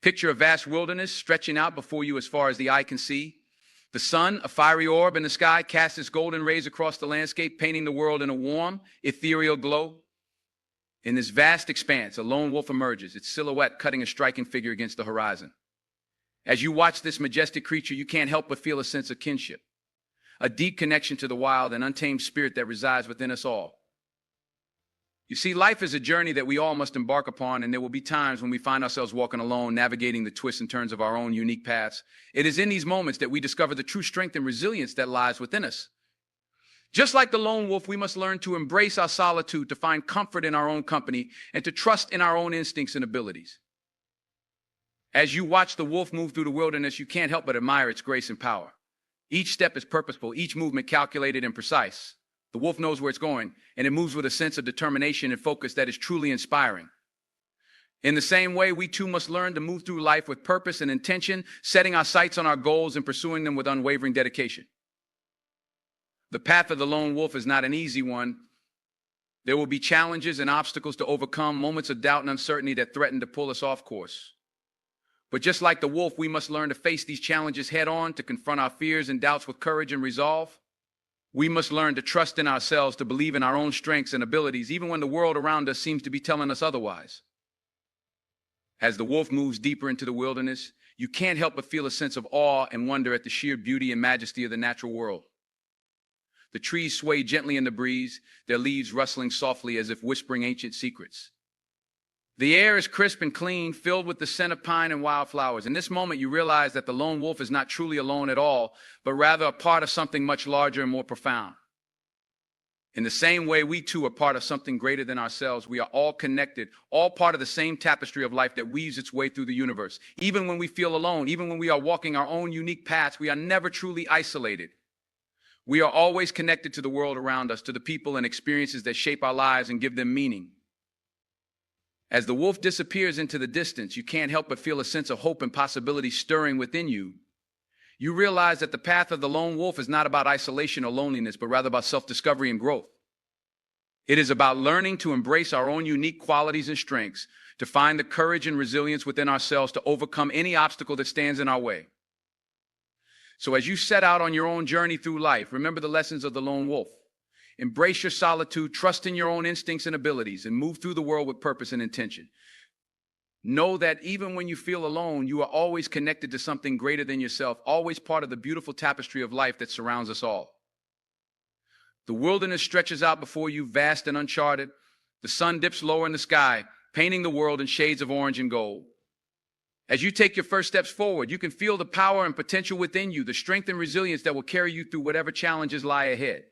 Picture a vast wilderness stretching out before you as far as the eye can see. The sun, a fiery orb in the sky, casts its golden rays across the landscape, painting the world in a warm, ethereal glow. In this vast expanse, a lone wolf emerges, its silhouette cutting a striking figure against the horizon. As you watch this majestic creature, you can't help but feel a sense of kinship, a deep connection to the wild and untamed spirit that resides within us all. You see, life is a journey that we all must embark upon, and there will be times when we find ourselves walking alone, navigating the twists and turns of our own unique paths. It is in these moments that we discover the true strength and resilience that lies within us. Just like the lone wolf, we must learn to embrace our solitude, to find comfort in our own company, and to trust in our own instincts and abilities. As you watch the wolf move through the wilderness, you can't help but admire its grace and power. Each step is purposeful, each movement calculated and precise. The wolf knows where it's going, and it moves with a sense of determination and focus that is truly inspiring. In the same way, we too must learn to move through life with purpose and intention, setting our sights on our goals and pursuing them with unwavering dedication. The path of the lone wolf is not an easy one. There will be challenges and obstacles to overcome, moments of doubt and uncertainty that threaten to pull us off course. But just like the wolf, we must learn to face these challenges head on, to confront our fears and doubts with courage and resolve. We must learn to trust in ourselves, to believe in our own strengths and abilities, even when the world around us seems to be telling us otherwise. As the wolf moves deeper into the wilderness, you can't help but feel a sense of awe and wonder at the sheer beauty and majesty of the natural world. The trees sway gently in the breeze, their leaves rustling softly as if whispering ancient secrets. The air is crisp and clean, filled with the scent of pine and wildflowers. In this moment, you realize that the lone wolf is not truly alone at all, but rather a part of something much larger and more profound. In the same way, we too are part of something greater than ourselves. We are all connected, all part of the same tapestry of life that weaves its way through the universe. Even when we feel alone, even when we are walking our own unique paths, we are never truly isolated. We are always connected to the world around us, to the people and experiences that shape our lives and give them meaning. As the wolf disappears into the distance, you can't help but feel a sense of hope and possibility stirring within you. You realize that the path of the lone wolf is not about isolation or loneliness, but rather about self-discovery and growth. It is about learning to embrace our own unique qualities and strengths, to find the courage and resilience within ourselves to overcome any obstacle that stands in our way. So as you set out on your own journey through life, remember the lessons of the lone wolf. Embrace your solitude, trust in your own instincts and abilities, and move through the world with purpose and intention. Know that even when you feel alone, you are always connected to something greater than yourself, always part of the beautiful tapestry of life that surrounds us all. The wilderness stretches out before you, vast and uncharted. The sun dips lower in the sky, painting the world in shades of orange and gold. As you take your first steps forward, you can feel the power and potential within you, the strength and resilience that will carry you through whatever challenges lie ahead.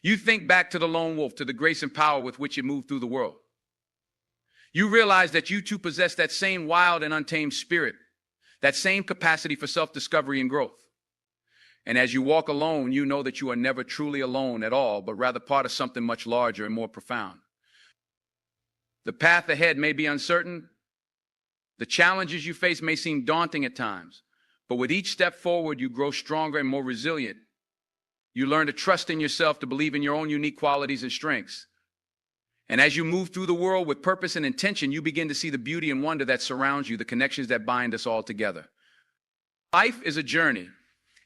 You think back to the lone wolf, to the grace and power with which it moved through the world. You realize that you too possess that same wild and untamed spirit, that same capacity for self-discovery and growth. And as you walk alone, you know that you are never truly alone at all, but rather part of something much larger and more profound. The path ahead may be uncertain. The challenges you face may seem daunting at times, but with each step forward, you grow stronger and more resilient. You learn to trust in yourself, to believe in your own unique qualities and strengths. And as you move through the world with purpose and intention, you begin to see the beauty and wonder that surrounds you, the connections that bind us all together. Life is a journey,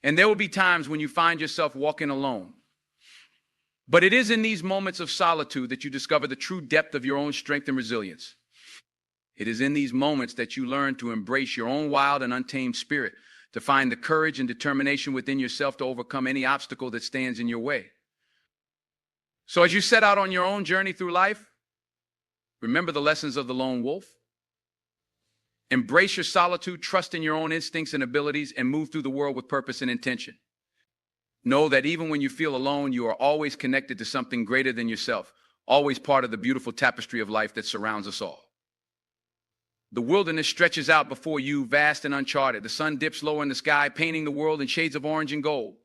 and there will be times when you find yourself walking alone. But it is in these moments of solitude that you discover the true depth of your own strength and resilience. It is in these moments that you learn to embrace your own wild and untamed spirit, to find the courage and determination within yourself to overcome any obstacle that stands in your way. So as you set out on your own journey through life, remember the lessons of the lone wolf. Embrace your solitude, trust in your own instincts and abilities, and move through the world with purpose and intention. Know that even when you feel alone, you are always connected to something greater than yourself, always part of the beautiful tapestry of life that surrounds us all. The wilderness stretches out before you, vast and uncharted. The sun dips lower in the sky, painting the world in shades of orange and gold.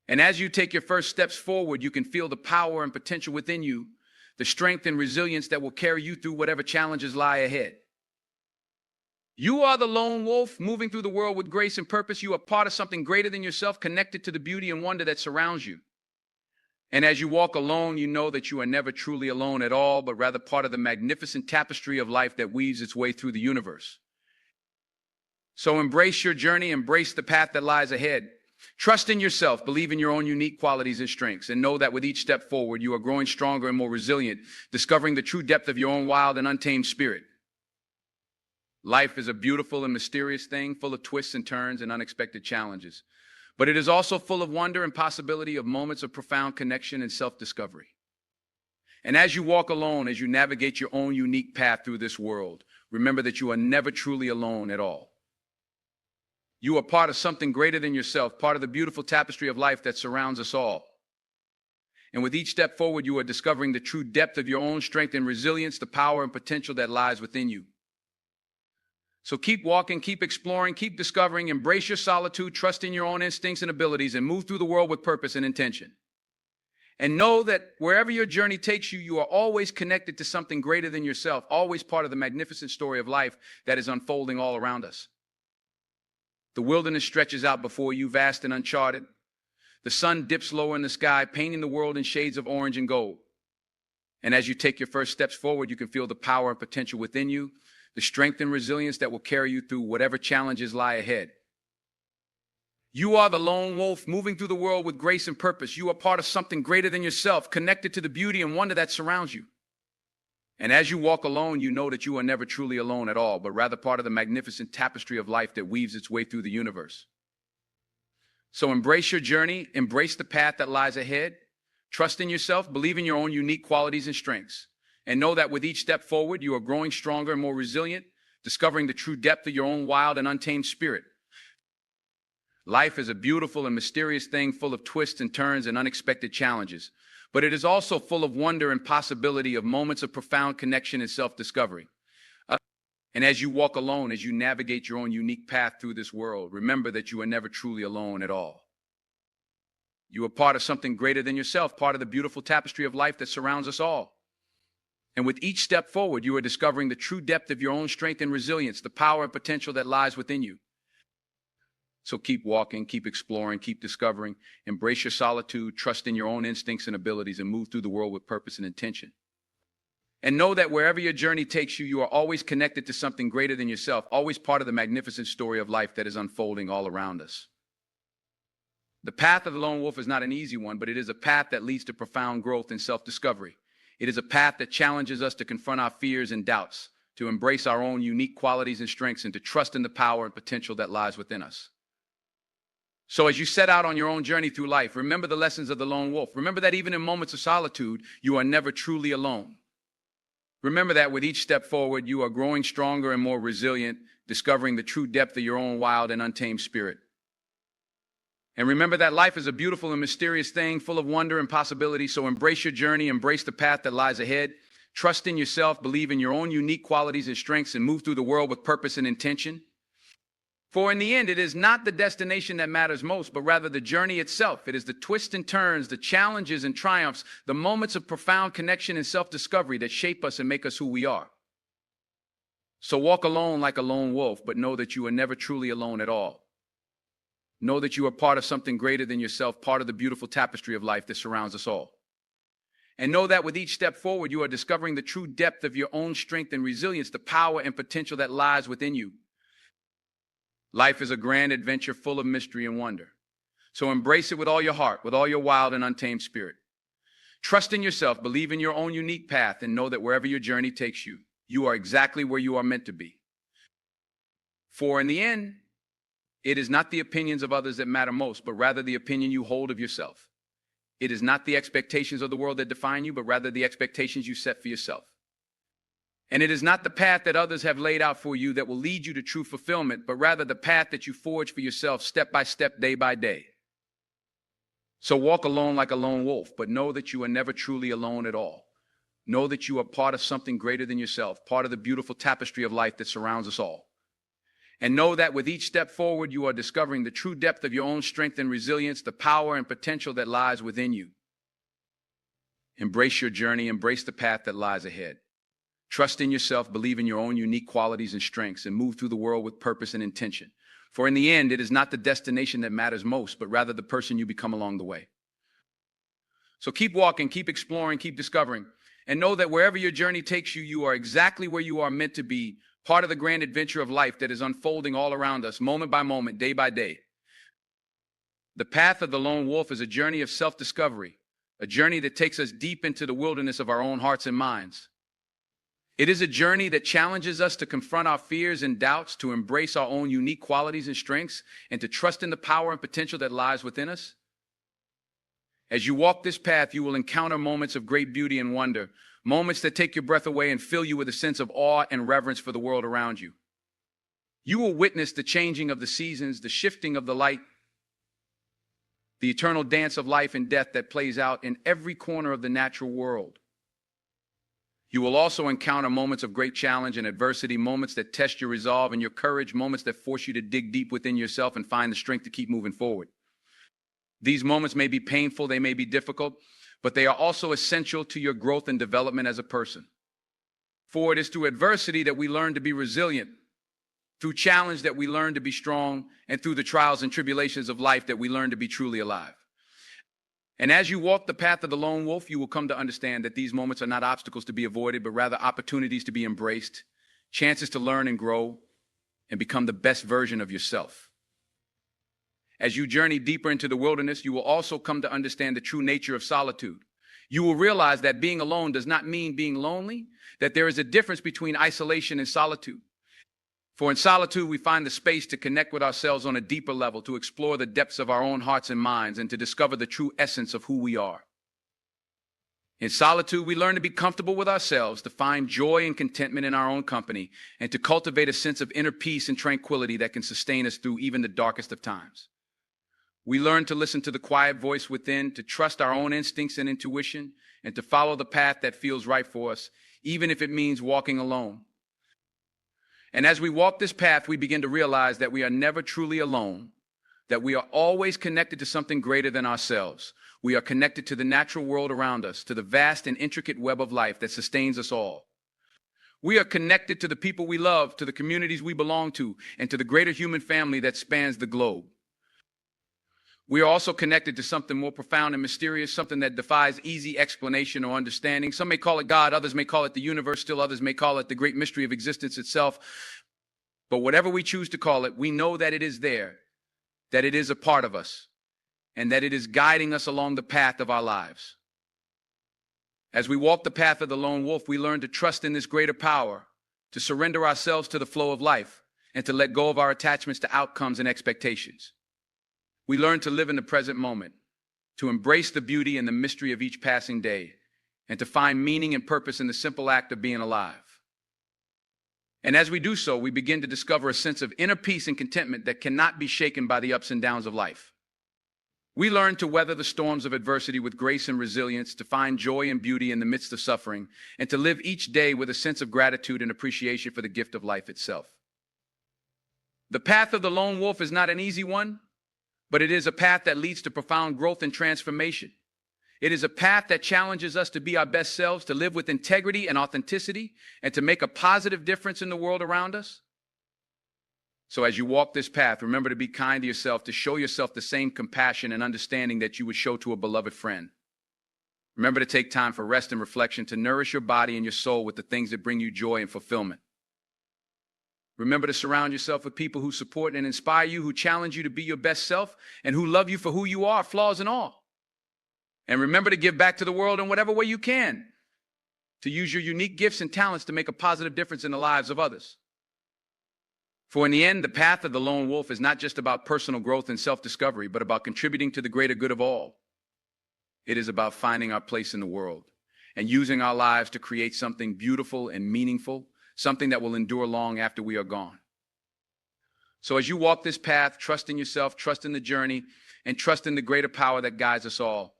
And as you take your first steps forward, you can feel the power and potential within you, the strength and resilience that will carry you through whatever challenges lie ahead. You are the lone wolf, moving through the world with grace and purpose. You are part of something greater than yourself, connected to the beauty and wonder that surrounds you. And as you walk alone, you know that you are never truly alone at all, but rather part of the magnificent tapestry of life that weaves its way through the universe. So embrace your journey, embrace the path that lies ahead. Trust in yourself, believe in your own unique qualities and strengths, and know that with each step forward, you are growing stronger and more resilient, discovering the true depth of your own wild and untamed spirit. Life is a beautiful and mysterious thing, full of twists and turns and unexpected challenges. But it is also full of wonder and possibility of moments of profound connection and self-discovery. And as you walk alone, as you navigate your own unique path through this world, remember that you are never truly alone at all. You are part of something greater than yourself, part of the beautiful tapestry of life that surrounds us all. And with each step forward, you are discovering the true depth of your own strength and resilience, the power and potential that lies within you. So keep walking, keep exploring, keep discovering, embrace your solitude, trust in your own instincts and abilities, and move through the world with purpose and intention. And know that wherever your journey takes you, you are always connected to something greater than yourself, always part of the magnificent story of life that is unfolding all around us. The wilderness stretches out before you, vast and uncharted. The sun dips lower in the sky, painting the world in shades of orange and gold. And as you take your first steps forward, you can feel the power and potential within you, the strength and resilience that will carry you through whatever challenges lie ahead. You are the lone wolf moving through the world with grace and purpose. You are part of something greater than yourself, connected to the beauty and wonder that surrounds you. And as you walk alone, you know that you are never truly alone at all, but rather part of the magnificent tapestry of life that weaves its way through the universe. So embrace your journey, embrace the path that lies ahead, trust in yourself, believe in your own unique qualities and strengths. And know that with each step forward, you are growing stronger and more resilient, discovering the true depth of your own wild and untamed spirit. Life is a beautiful and mysterious thing, full of twists and turns and unexpected challenges. But it is also full of wonder and possibility of moments of profound connection and self-discovery. And as you walk alone, as you navigate your own unique path through this world, remember that you are never truly alone at all. You are part of something greater than yourself, part of the beautiful tapestry of life that surrounds us all. And with each step forward, you are discovering the true depth of your own strength and resilience, the power and potential that lies within you. So keep walking, keep exploring, keep discovering, embrace your solitude, trust in your own instincts and abilities, and move through the world with purpose and intention. And know that wherever your journey takes you, you are always connected to something greater than yourself, always part of the magnificent story of life that is unfolding all around us. The path of the lone wolf is not an easy one, but it is a path that leads to profound growth and self-discovery. It is a path that challenges us to confront our fears and doubts, to embrace our own unique qualities and strengths, and to trust in the power and potential that lies within us. So as you set out on your own journey through life, remember the lessons of the lone wolf. Remember that even in moments of solitude, you are never truly alone. Remember that with each step forward, you are growing stronger and more resilient, discovering the true depth of your own wild and untamed spirit. And remember that life is a beautiful and mysterious thing, full of wonder and possibility. So embrace your journey, embrace the path that lies ahead. Trust in yourself, believe in your own unique qualities and strengths, and move through the world with purpose and intention. For in the end, it is not the destination that matters most, but rather the journey itself. It is the twists and turns, the challenges and triumphs, the moments of profound connection and self-discovery that shape us and make us who we are. So walk alone like a lone wolf, but know that you are never truly alone at all. Know that you are part of something greater than yourself, part of the beautiful tapestry of life that surrounds us all. And know that with each step forward, you are discovering the true depth of your own strength and resilience, the power and potential that lies within you. Life is a grand adventure full of mystery and wonder. So embrace it with all your heart, with all your wild and untamed spirit. Trust in yourself, believe in your own unique path, and know that wherever your journey takes you, you are exactly where you are meant to be. For in the end, it is not the opinions of others that matter most, but rather the opinion you hold of yourself. It is not the expectations of the world that define you, but rather the expectations you set for yourself. And it is not the path that others have laid out for you that will lead you to true fulfillment, but rather the path that you forge for yourself step by step, day by day. So walk alone like a lone wolf, but know that you are never truly alone at all. Know that you are part of something greater than yourself, part of the beautiful tapestry of life that surrounds us all. And know that with each step forward, you are discovering the true depth of your own strength and resilience, the power and potential that lies within you. Embrace your journey, embrace the path that lies ahead. Trust in yourself, believe in your own unique qualities and strengths, and move through the world with purpose and intention. For in the end, it is not the destination that matters most, but rather the person you become along the way. So keep walking, keep exploring, keep discovering, and know that wherever your journey takes you, you are exactly where you are meant to be, part of the grand adventure of life that is unfolding all around us, moment by moment, day by day. The path of the lone wolf is a journey of self-discovery, a journey that takes us deep into the wilderness of our own hearts and minds. It is a journey that challenges us to confront our fears and doubts, to embrace our own unique qualities and strengths, and to trust in the power and potential that lies within us. As you walk this path, you will encounter moments of great beauty and wonder, moments that take your breath away and fill you with a sense of awe and reverence for the world around you. You will witness the changing of the seasons, the shifting of the light, the eternal dance of life and death that plays out in every corner of the natural world. You will also encounter moments of great challenge and adversity, moments that test your resolve and your courage, moments that force you to dig deep within yourself and find the strength to keep moving forward. These moments may be painful, they may be difficult, but they are also essential to your growth and development as a person. For it is through adversity that we learn to be resilient, through challenge that we learn to be strong, and through the trials and tribulations of life that we learn to be truly alive. And as you walk the path of the lone wolf, you will come to understand that these moments are not obstacles to be avoided, but rather opportunities to be embraced, chances to learn and grow, and become the best version of yourself. As you journey deeper into the wilderness, you will also come to understand the true nature of solitude. You will realize that being alone does not mean being lonely, that there is a difference between isolation and solitude. For in solitude, we find the space to connect with ourselves on a deeper level, to explore the depths of our own hearts and minds, and to discover the true essence of who we are. In solitude, we learn to be comfortable with ourselves, to find joy and contentment in our own company, and to cultivate a sense of inner peace and tranquility that can sustain us through even the darkest of times. We learn to listen to the quiet voice within, to trust our own instincts and intuition, and to follow the path that feels right for us, even if it means walking alone. And as we walk this path, we begin to realize that we are never truly alone, that we are always connected to something greater than ourselves. We are connected to the natural world around us, to the vast and intricate web of life that sustains us all. We are connected to the people we love, to the communities we belong to, and to the greater human family that spans the globe. We are also connected to something more profound and mysterious, something that defies easy explanation or understanding. Some may call it God, others may call it the universe, still others may call it the great mystery of existence itself. But whatever we choose to call it, we know that it is there, that it is a part of us, and that it is guiding us along the path of our lives. As we walk the path of the lone wolf, we learn to trust in this greater power, to surrender ourselves to the flow of life, and to let go of our attachments to outcomes and expectations. We learn to live in the present moment, to embrace the beauty and the mystery of each passing day, and to find meaning and purpose in the simple act of being alive. And as we do so, we begin to discover a sense of inner peace and contentment that cannot be shaken by the ups and downs of life. We learn to weather the storms of adversity with grace and resilience, to find joy and beauty in the midst of suffering, and to live each day with a sense of gratitude and appreciation for the gift of life itself. The path of the lone wolf is not an easy one, but it is a path that leads to profound growth and transformation. It is a path that challenges us to be our best selves, to live with integrity and authenticity, and to make a positive difference in the world around us. So as you walk this path, remember to be kind to yourself, to show yourself the same compassion and understanding that you would show to a beloved friend. Remember to take time for rest and reflection, to nourish your body and your soul with the things that bring you joy and fulfillment. Remember to surround yourself with people who support and inspire you, who challenge you to be your best self, and who love you for who you are, flaws and all. And remember to give back to the world in whatever way you can, to use your unique gifts and talents to make a positive difference in the lives of others. For in the end, the path of the lone wolf is not just about personal growth and self-discovery, but about contributing to the greater good of all. It is about finding our place in the world and using our lives to create something beautiful and meaningful, something that will endure long after we are gone. So as you walk this path, trust in yourself, trust in the journey, and trust in the greater power that guides us all.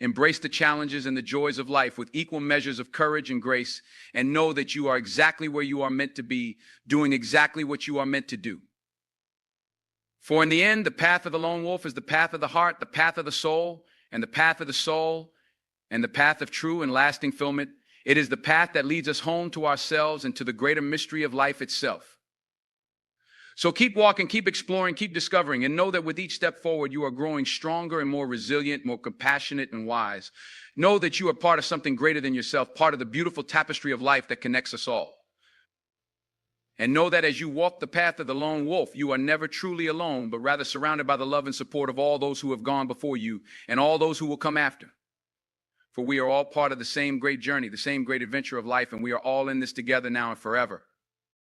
Embrace the challenges and the joys of life with equal measures of courage and grace, and know that you are exactly where you are meant to be, doing exactly what you are meant to do. For in the end, the path of the lone wolf is the path of the heart, the path of the soul, and the path of the soul, and the path of true and lasting fulfillment. It is the path that leads us home to ourselves and to the greater mystery of life itself. So keep walking, keep exploring, keep discovering, and know that with each step forward, you are growing stronger and more resilient, more compassionate and wise. Know that you are part of something greater than yourself, part of the beautiful tapestry of life that connects us all. And know that as you walk the path of the lone wolf, you are never truly alone, but rather surrounded by the love and support of all those who have gone before you and all those who will come after. For we are all part of the same great journey, the same great adventure of life, and we are all in this together now and forever.